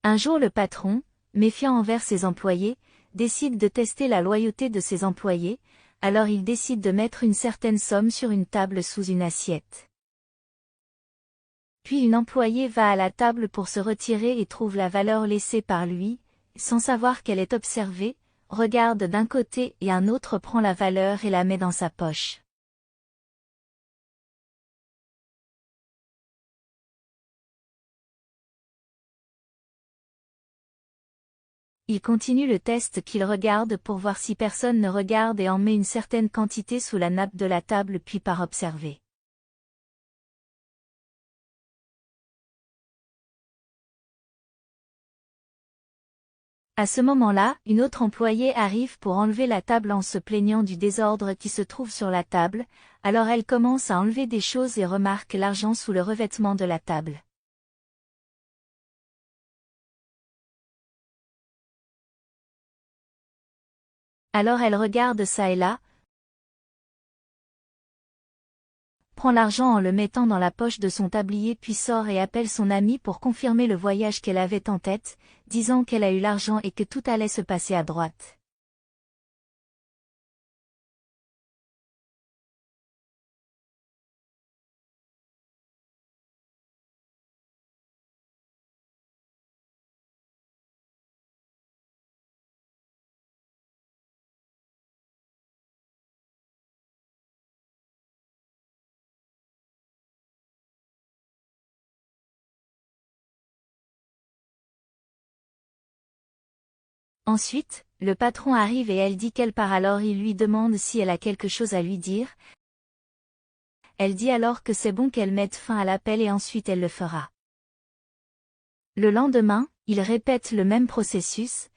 Un jour le patron, méfiant envers ses employés, décide de tester la loyauté de ses employés, alors il décide de mettre une certaine somme sur une table sous une assiette. Puis une employée va à la table pour se retirer et trouve la valeur laissée par lui, sans savoir qu'elle est observée, regarde d'un côté et un autre prend la valeur et la met dans sa poche. Il continue le test qu'il regarde pour voir si personne ne regarde et en met une certaine quantité sous la nappe de la table puis part observer. À ce moment-là, une autre employée arrive pour enlever la table en se plaignant du désordre qui se trouve sur la table, alors elle commence à enlever des choses et remarque l'argent sous le revêtement de la table. Alors elle regarde ça et là, prend l'argent en le mettant dans la poche de son tablier puis sort et appelle son amie pour confirmer le voyage qu'elle avait en tête, disant qu'elle a eu l'argent et que tout allait se passer à droite. Ensuite, le patron arrive et elle dit qu'elle part alors il lui demande si elle a quelque chose à lui dire. Elle dit alors que c'est bon qu'elle mette fin à l'appel et ensuite elle le fera. Le lendemain, il répète le même processus.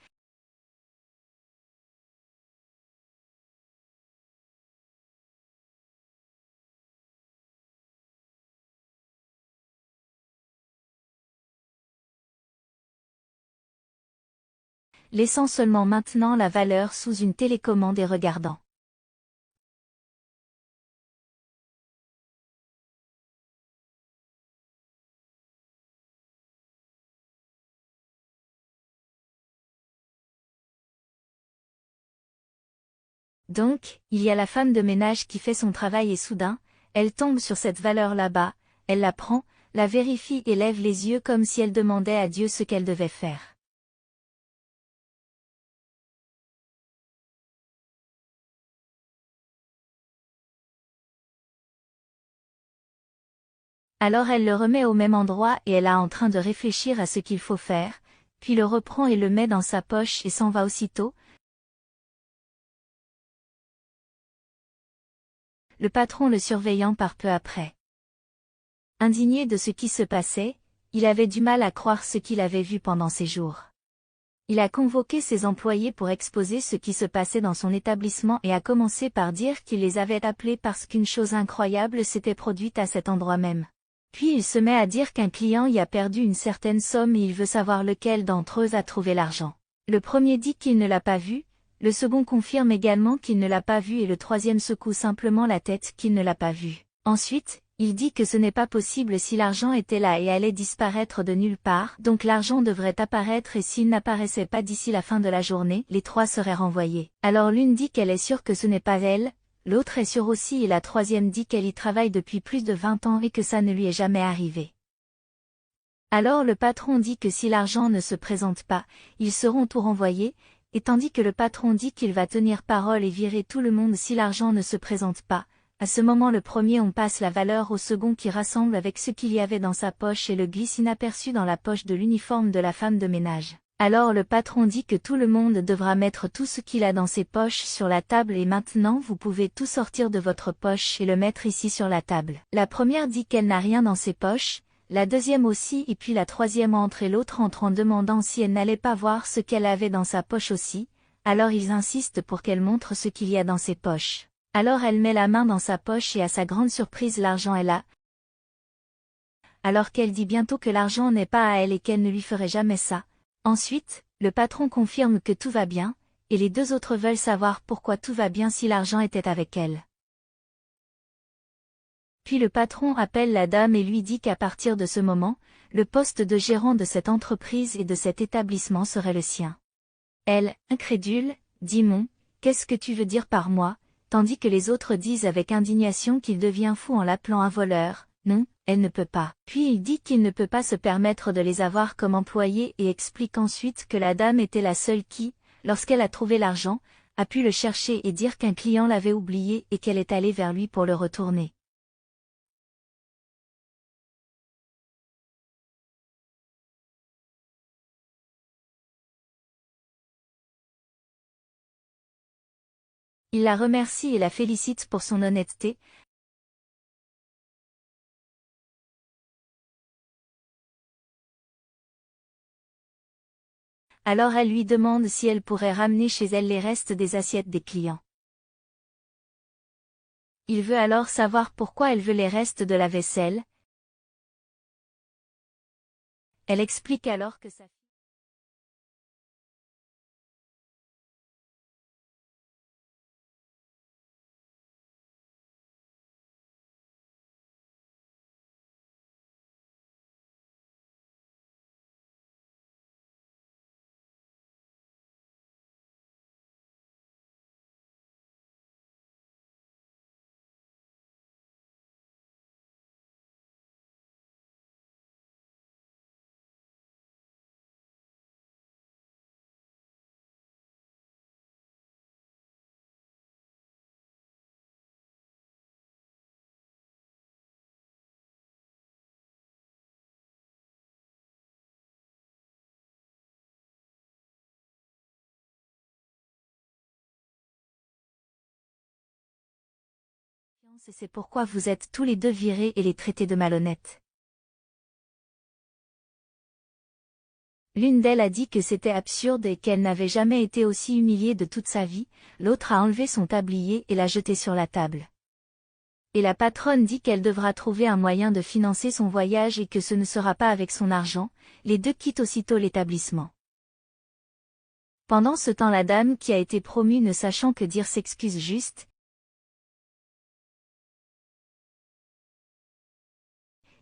Laissant seulement maintenant la valeur sous une télécommande et regardant. Donc, il y a la femme de ménage qui fait son travail et soudain, elle tombe sur cette valeur là-bas, elle la prend, la vérifie et lève les yeux comme si elle demandait à Dieu ce qu'elle devait faire. Alors elle le remet au même endroit et elle est en train de réfléchir à ce qu'il faut faire, puis le reprend et le met dans sa poche et s'en va aussitôt. Le patron le surveillant par peu après. Indigné de ce qui se passait, il avait du mal à croire ce qu'il avait vu pendant ces jours. Il a convoqué ses employés pour exposer ce qui se passait dans son établissement et a commencé par dire qu'il les avait appelés parce qu'une chose incroyable s'était produite à cet endroit même. Puis il se met à dire qu'un client y a perdu une certaine somme et il veut savoir lequel d'entre eux a trouvé l'argent. Le premier dit qu'il ne l'a pas vu, le second confirme également qu'il ne l'a pas vu et le troisième secoue simplement la tête qu'il ne l'a pas vu. Ensuite, il dit que ce n'est pas possible si l'argent était là et allait disparaître de nulle part, donc l'argent devrait apparaître et s'il n'apparaissait pas d'ici la fin de la journée, les trois seraient renvoyés. Alors l'une dit qu'elle est sûre que ce n'est pas elle, l'autre est sûre aussi et la troisième dit qu'elle y travaille depuis plus de 20 ans et que ça ne lui est jamais arrivé. Alors le patron dit que si l'argent ne se présente pas, ils seront tout renvoyés, et tandis que le patron dit qu'il va tenir parole et virer tout le monde si l'argent ne se présente pas, à ce moment le premier on passe la valeur au second qui rassemble avec ce qu'il y avait dans sa poche et le glisse inaperçu dans la poche de l'uniforme de la femme de ménage. Alors le patron dit que tout le monde devra mettre tout ce qu'il a dans ses poches sur la table et maintenant vous pouvez tout sortir de votre poche et le mettre ici sur la table. La première dit qu'elle n'a rien dans ses poches, la deuxième aussi et puis la troisième entre et l'autre entre en demandant si elle n'allait pas voir ce qu'elle avait dans sa poche aussi, alors ils insistent pour qu'elle montre ce qu'il y a dans ses poches. Alors elle met la main dans sa poche et à sa grande surprise l'argent est là. Alors qu'elle dit bientôt que l'argent n'est pas à elle et qu'elle ne lui ferait jamais ça. Ensuite, le patron confirme que tout va bien, et les deux autres veulent savoir pourquoi tout va bien si l'argent était avec elle. Puis le patron appelle la dame et lui dit qu'à partir de ce moment, le poste de gérant de cette entreprise et de cet établissement serait le sien. Elle, incrédule, dit Mon, qu'est-ce que tu veux dire par moi, tandis que les autres disent avec indignation qu'il devient fou en l'appelant un voleur. Non, elle ne peut pas. Puis il dit qu'il ne peut pas se permettre de les avoir comme employés et explique ensuite que la dame était la seule qui, lorsqu'elle a trouvé l'argent, a pu le chercher et dire qu'un client l'avait oublié et qu'elle est allée vers lui pour le retourner. Il la remercie et la félicite pour son honnêteté. Alors elle lui demande si elle pourrait ramener chez elle les restes des assiettes des clients. Il veut alors savoir pourquoi elle veut les restes de la vaisselle. Elle explique alors que sa fille et c'est pourquoi vous êtes tous les deux virés et les traités de malhonnêtes. L'une d'elles a dit que c'était absurde et qu'elle n'avait jamais été aussi humiliée de toute sa vie, l'autre a enlevé son tablier et l'a jeté sur la table. Et la patronne dit qu'elle devra trouver un moyen de financer son voyage et que ce ne sera pas avec son argent. Les deux quittent aussitôt l'établissement. Pendant ce temps, la dame qui a été promue ne sachant que dire s'excuse juste.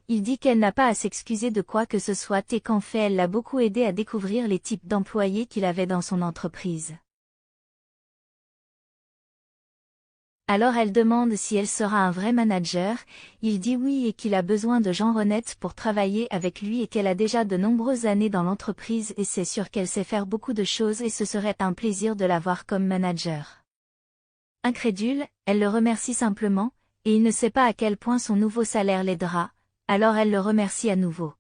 Il dit qu'elle n'a pas à s'excuser de quoi que ce soit et qu'en fait elle l'a beaucoup aidé à découvrir les types d'employés qu'il avait dans son entreprise. Alors elle demande si elle sera un vrai manager, il dit oui et qu'il a besoin de gens honnêtes pour travailler avec lui et qu'elle a déjà de nombreuses années dans l'entreprise et c'est sûr qu'elle sait faire beaucoup de choses et ce serait un plaisir de l'avoir comme manager. Incrédule, elle le remercie simplement, et il ne sait pas à quel point son nouveau salaire l'aidera, alors elle le remercie à nouveau.